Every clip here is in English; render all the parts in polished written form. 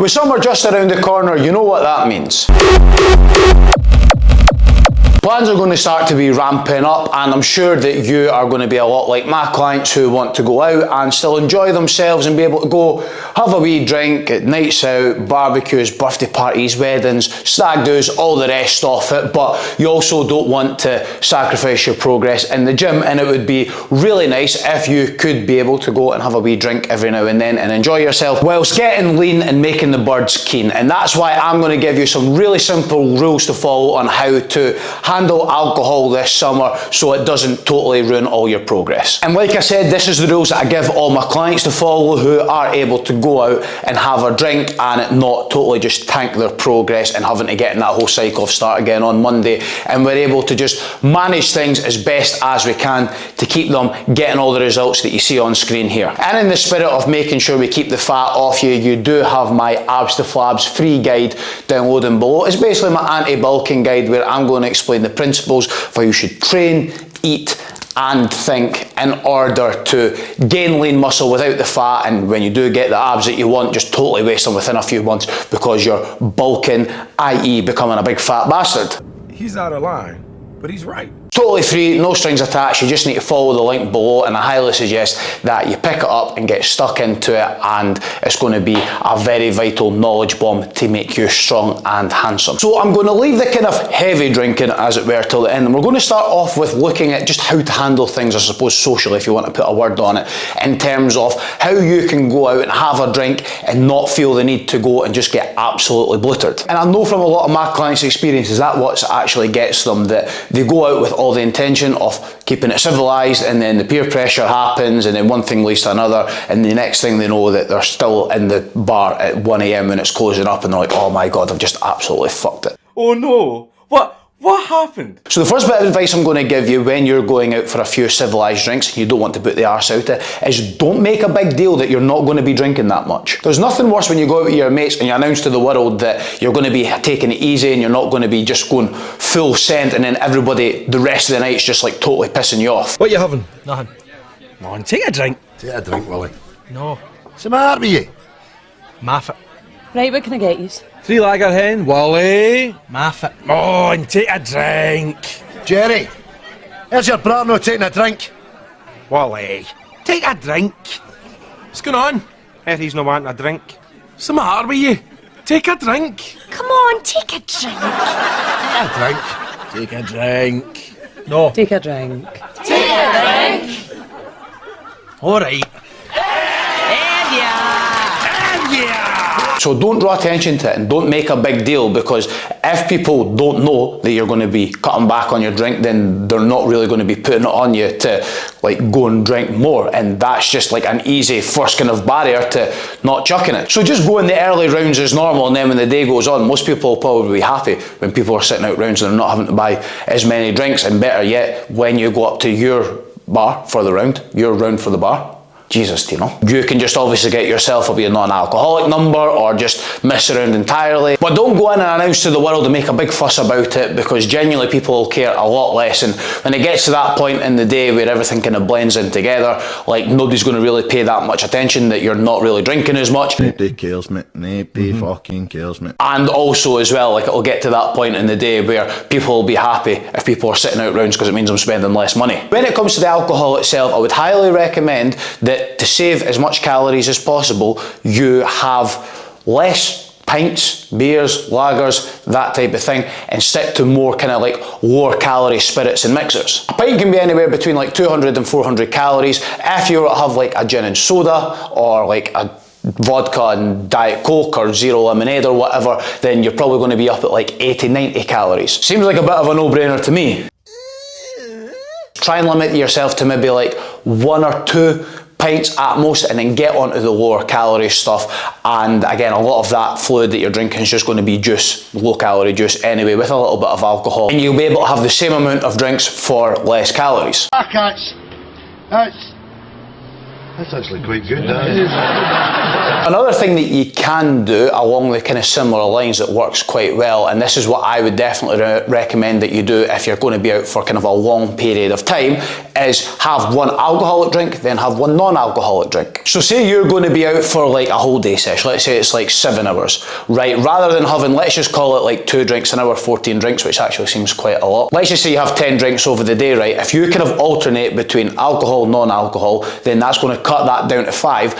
With summer just around the corner, you know what that means. Plans are going to start to be ramping up, and I'm sure that you are going to be a lot like my clients who want to go out and still enjoy themselves and be able to go have a wee drink at nights out, barbecues, birthday parties, weddings, stag do's, all the rest of it, but you also don't want to sacrifice your progress in the gym, and it would be really nice if you could be able to go and have a wee drink every now and then and enjoy yourself whilst getting lean and making the birds keen. And that's why I'm going to give you some really simple rules to follow on how to handle alcohol this summer so it doesn't totally ruin all your progress. And like I said, this is the rules that I give all my clients to follow who are able to go out and have a drink and not totally just tank their progress and having to get in that whole cycle of start again on Monday. And we're able to just manage things as best as we can to keep them getting all the results that you see on screen here. And in the spirit of making sure we keep the fat off you, you do have my Abs to Flabs free guide downloading below. It's basically my anti-bulking guide where I'm going to explain the principles of how you should train, eat and think in order to gain lean muscle without the fat, and when you do get the abs that you want, just totally waste them within a few months because you're bulking, i.e. becoming a big fat bastard. He's out of line, but he's right. Totally free, no strings attached, you just need to follow the link below, and I highly suggest that you pick it up and get stuck into it, and it's going to be a very vital knowledge bomb to make you strong and handsome. So I'm going to leave the kind of heavy drinking, as it were, till the end, and we're going to start off with looking at just how to handle things, I suppose, socially, if you want to put a word on it, in terms of how you can go out and have a drink and not feel the need to go and just get absolutely bluttered. And I know from a lot of my clients' experiences that what actually gets them, that they go out with all the intention of keeping it civilized, and then the peer pressure happens, and then one thing leads to another, and the next thing they know that they're still in the bar at 1 AM when it's closing up, and they're like, oh my god, I've just absolutely fucked it. Oh no, what happened? So the first bit of advice I'm going to give you when you're going out for a few civilised drinks and you don't want to put the arse out it is don't make a big deal that you're not going to be drinking that much. There's nothing worse when you go out with your mates and you announce to the world that you're going to be taking it easy and you're not going to be just going full send, and then everybody the rest of the night's just like totally pissing you off. What you having? Nothing. Come on, take a drink. Take a drink, Willie. No. What's the matter with you? Maff it. Right, what can I get you? 3 lager hen, Wally. Maff it. Come on, take a drink. Jerry, here's your brother not taking a drink. Wally, take a drink. What's going on? Heard he's not wanting a drink. What's the matter with you? Take a drink. Come on, take a drink. A drink. Take a drink. No. Take a drink. Take a drink. All right. So don't draw attention to it and don't make a big deal, because if people don't know that you're going to be cutting back on your drink, then they're not really going to be putting it on you to like go and drink more, and that's just like an easy first kind of barrier to not chucking it. So just go in the early rounds as normal, and then when the day goes on, most people will probably be happy when people are sitting out rounds and they're not having to buy as many drinks, and better yet, when you go up to your bar for the round, your round for the bar, Jesus, Tino. You can just obviously get yourself a non-alcoholic number or just miss around entirely. But don't go in and announce to the world and make a big fuss about it, because genuinely people will care a lot less. And when it gets to that point in the day where everything kind of blends in together, like nobody's going to really pay that much attention that you're not really drinking as much. Nobody cares, mate. Nobody fucking cares, mate. And also as well, like it'll get to that point in the day where people will be happy if people are sitting out rounds, because it means I'm spending less money. When it comes to the alcohol itself, I would highly recommend that to save as much calories as possible, you have less pints, beers, lagers, that type of thing, and stick to more kind of like lower calorie spirits and mixers. A pint can be anywhere between like 200 and 400 calories. If you have like a gin and soda or like a vodka and Diet Coke or zero lemonade or whatever, then you're probably going to be up at like 80-90 calories. Seems like a bit of a no-brainer to me. Try and limit yourself to maybe like 1 or 2 pints at most, and then get onto the lower calorie stuff. And again, a lot of that fluid that you're drinking is just going to be juice, low calorie juice anyway, with a little bit of alcohol, and you'll be able to have the same amount of drinks for less calories. That's actually quite good, that is. Another thing that you can do along the kind of similar lines that works quite well, and this is what I would definitely recommend that you do if you're going to be out for kind of a long period of time, is have one alcoholic drink, then have one non-alcoholic drink. So say you're going to be out for like a whole day session, let's say it's like 7 hours, right? Rather than having, let's just call it like 2 drinks an hour, 14 drinks, which actually seems quite a lot. Let's just say you have 10 drinks over the day, right? If you kind of alternate between alcohol, non-alcohol, then that's going to cut that down to 5.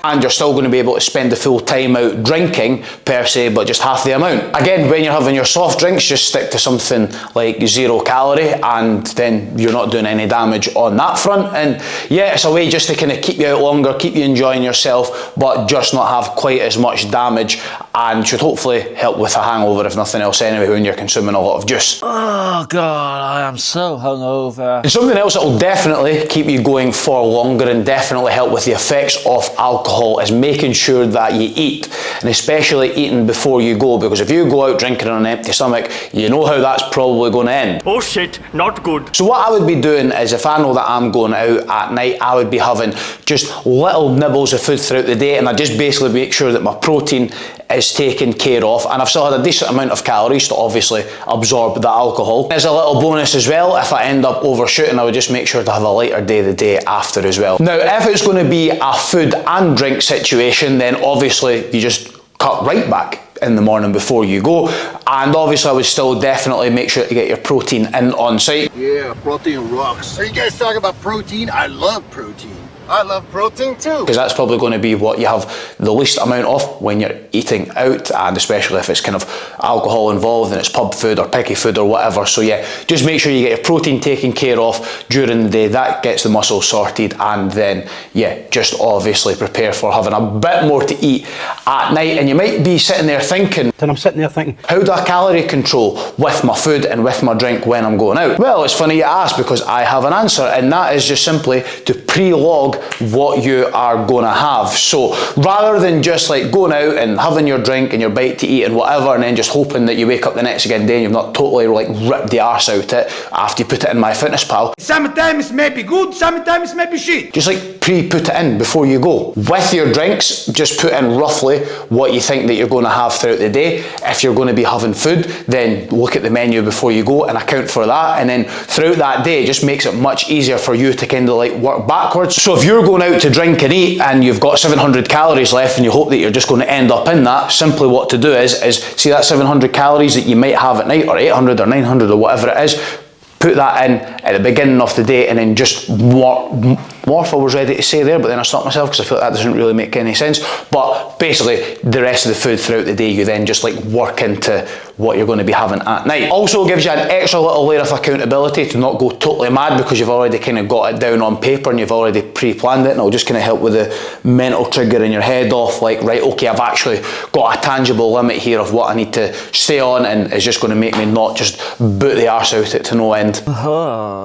And you're still going to be able to spend the full time out drinking per se, but just half the amount. Again, when you're having your soft drinks, just stick to something like 0 calorie, and then you're not doing any damage on that front. And yeah, it's a way just to kind of keep you out longer, keep you enjoying yourself, but just not have quite as much damage, and should hopefully help with a hangover if nothing else anyway when you're consuming a lot of juice. Oh God, I am so hungover. And something else that will definitely keep you going for longer and definitely help with the effects of alcohol is making sure that you eat, and especially eating before you go, because if you go out drinking on an empty stomach, you know how that's probably going to end. Oh shit, not good. So what I would be doing is, if I know that I'm going out at night, I would be having just little nibbles of food throughout the day, and I just basically make sure that my protein is taken care of, and I've still had a decent amount of calories to obviously absorb the alcohol. As a little bonus as well, if I end up overshooting, I would just make sure to have a lighter day the day after as well. Now, if it's going to be a food and drink situation, then obviously you just cut right back in the morning before you go, and obviously I would still definitely make sure to get your protein in on site. Yeah, protein rocks. Are you guys talking about protein? I love protein. I love protein too. Because that's probably going to be what you have the least amount of when you're eating out, and especially if it's kind of alcohol involved and it's pub food or picky food or whatever. So yeah, just make sure you get your protein taken care of during the day. That gets the muscles sorted, and then yeah, just obviously prepare for having a bit more to eat at night. And you might be sitting there thinking, And I'm sitting there thinking, how do I calorie control with my food and with my drink when I'm going out? Well, it's funny you ask, because I have an answer, and that is just simply to pre-log what you are going to have. So rather than just like going out and having your drink and your bite to eat and whatever, and then just hoping that you wake up the next again day and you've not totally like ripped the arse out it after you put it in MyFitnessPal. Sometimes may be good, sometimes may be shit. Just like pre-put it in before you go. With your drinks, just put in roughly what you think that you're going to have throughout the day. If you're going to be having food, then look at the menu before you go and account for that, and then throughout that day it just makes it much easier for you to kind of like work backwards. So if you're going out to drink and eat and you've got 700 calories left and you hope that you're just going to end up in that, simply what to do is see that 700 calories that you might have at night, or 800 or 900 or whatever it is, put that in at the beginning of the day, and then just morph, I was ready to say there, but then I stopped myself because I feel like that doesn't really make any sense. But basically, the rest of the food throughout the day, you then just like work into what you're going to be having at night. Also gives you an extra little layer of accountability to not go totally mad, because you've already kind of got it down on paper and you've already pre-planned it, and it'll just kind of help with the mental trigger in your head off, like, right, okay, I've actually got a tangible limit here of what I need to stay on, and it's just going to make me not just boot the arse out it to no end. Oh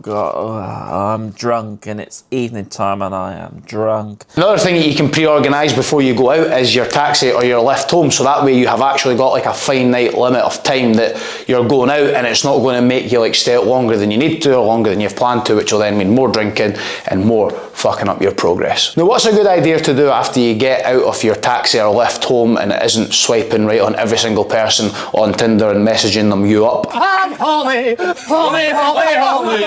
God, I'm drunk and it's evening time and I am drunk. Another thing that you can pre-organise before you go out is your taxi or your lift home, so that way you have actually got like a finite limit of time that you're going out, and it's not going to make you like stay out longer than you need to or longer than you've planned to, which will then mean more drinking and more fucking up your progress. Now, what's a good idea to do after you get out of your taxi or lift home and it isn't swiping right on every single person on Tinder and messaging them you up? I'm horny, horny, horny, horny.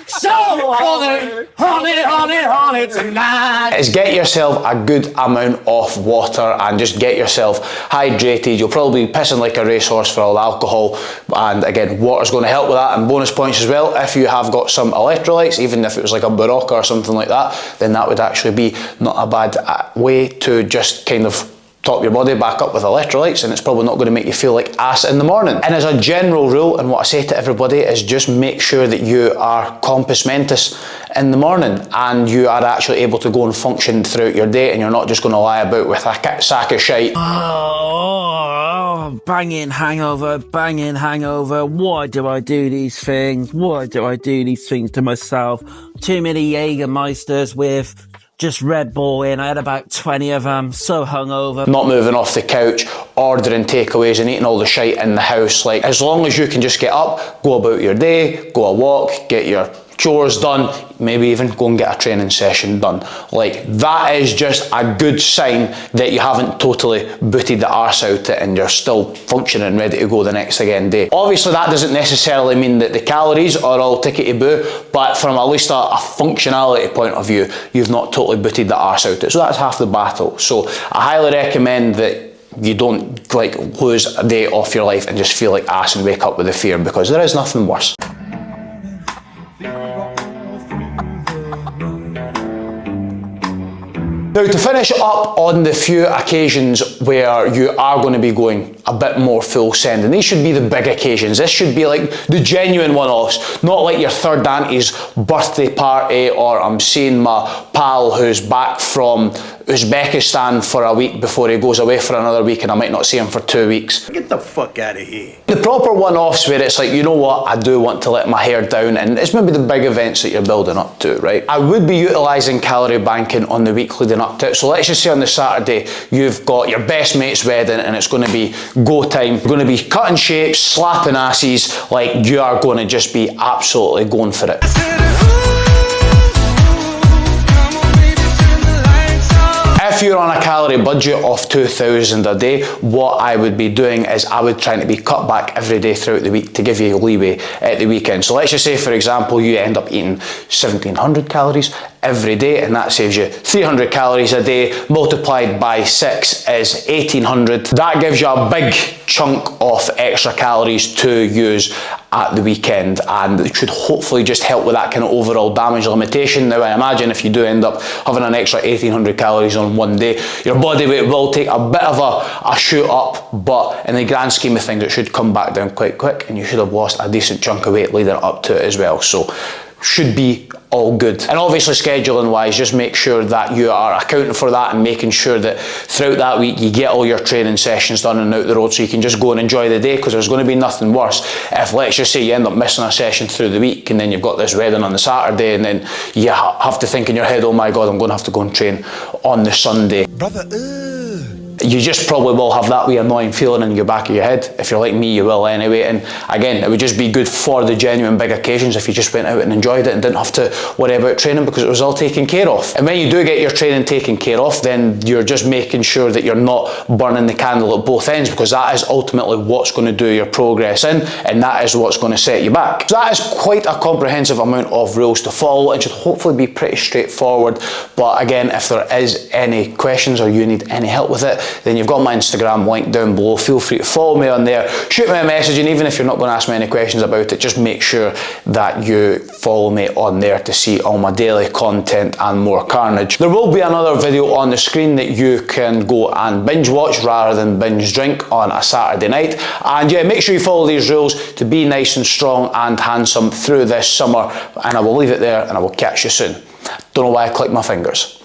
So horny, horny, horny, horny tonight. Is get yourself a good amount of water and just get yourself hydrated. You'll probably be pissing like a racehorse for all the alcohol, and again, water's going to help with that. And bonus points as well, if you have got some electrolytes, even if it was like a Barocca or something like that, then that would actually be not a bad way to just kind of top your body back up with electrolytes, and it's probably not going to make you feel like ass in the morning. And as a general rule, and what I say to everybody is just make sure that you are compos mentis in the morning, and you are actually able to go and function throughout your day, and you're not just going to lie about with a sack of shite. Oh, banging hangover, banging hangover. Why do I do these things? Why do I do these things to myself? Too many Jägermeisters with just Red Bull in. I had about 20 of them, so hungover. Not moving off the couch, ordering takeaways and eating all the shite in the house. Like, as long as you can just get up, go about your day, go a walk, get your chores done, maybe even go and get a training session done. Like, that is just a good sign that you haven't totally booted the arse out it and you're still functioning and ready to go the next again day. Obviously that doesn't necessarily mean that the calories are all tickety-boo, but from at least a functionality point of view, you've not totally booted the arse out it. So that's half the battle. So I highly recommend that you don't like lose a day off your life and just feel like ass and wake up with the fear, because there is nothing worse. Now, to finish up on the few occasions where you are going to be going a bit more full send, and these should be the big occasions. This should be like the genuine one-offs, not like your third auntie's birthday party, or I'm seeing my pal who's back from Uzbekistan for a week before he goes away for another week and I might not see him for 2 weeks. Get the fuck out of here. The proper one-offs where it's like, you know what, I do want to let my hair down, and it's maybe the big events that you're building up to, right? I would be utilising calorie banking on the week leading up to it. So let's just say on the Saturday, you've got your best mate's wedding and it's going to be go time. You're going to be cutting shapes, slapping asses, like you are going to just be absolutely going for it. If you're on a calorie budget of 2,000 a day, what I would be doing is I would try to be cut back every day throughout the week to give you leeway at the weekend. So let's just say, for example, you end up eating 1,700 calories every day, and that saves you 300 calories a day, multiplied by 6 is 1,800. That gives you a big chunk of extra calories to use at the weekend, and it should hopefully just help with that kind of overall damage limitation. Now, I imagine if you do end up having an extra 1,800 calories on one day, your body weight will take a bit of a shoot up, but in the grand scheme of things, it should come back down quite quick, and you should have lost a decent chunk of weight leading up to it as well. So, should be all good. And obviously scheduling wise, just make sure that you are accounting for that and making sure that throughout that week you get all your training sessions done and out the road, so you can just go and enjoy the day, because there's going to be nothing worse if, let's just say, you end up missing a session through the week and then you've got this wedding on the Saturday and then you have to think in your head, oh my God, I'm going to have to go and train on the Sunday. Brother, You just probably will have that wee annoying feeling in your back of your head. If you're like me, you will anyway. And again, it would just be good for the genuine big occasions if you just went out and enjoyed it and didn't have to worry about training, because it was all taken care of. And when you do get your training taken care of, then you're just making sure that you're not burning the candle at both ends, because that is ultimately what's going to do your progress in, and that is what's going to set you back. So that is quite a comprehensive amount of rules to follow and should hopefully be pretty straightforward. But again, if there is any questions or you need any help with it, then you've got my Instagram link down below. Feel free to follow me on there, shoot me a message, and even if you're not going to ask me any questions about it, just make sure that you follow me on there to see all my daily content and more carnage. There will be another video on the screen that you can go and binge watch rather than binge drink on a Saturday night. And yeah, make sure you follow these rules to be nice and strong and handsome through this summer, and I will leave it there and I will catch you soon. Don't know why I clicked my fingers.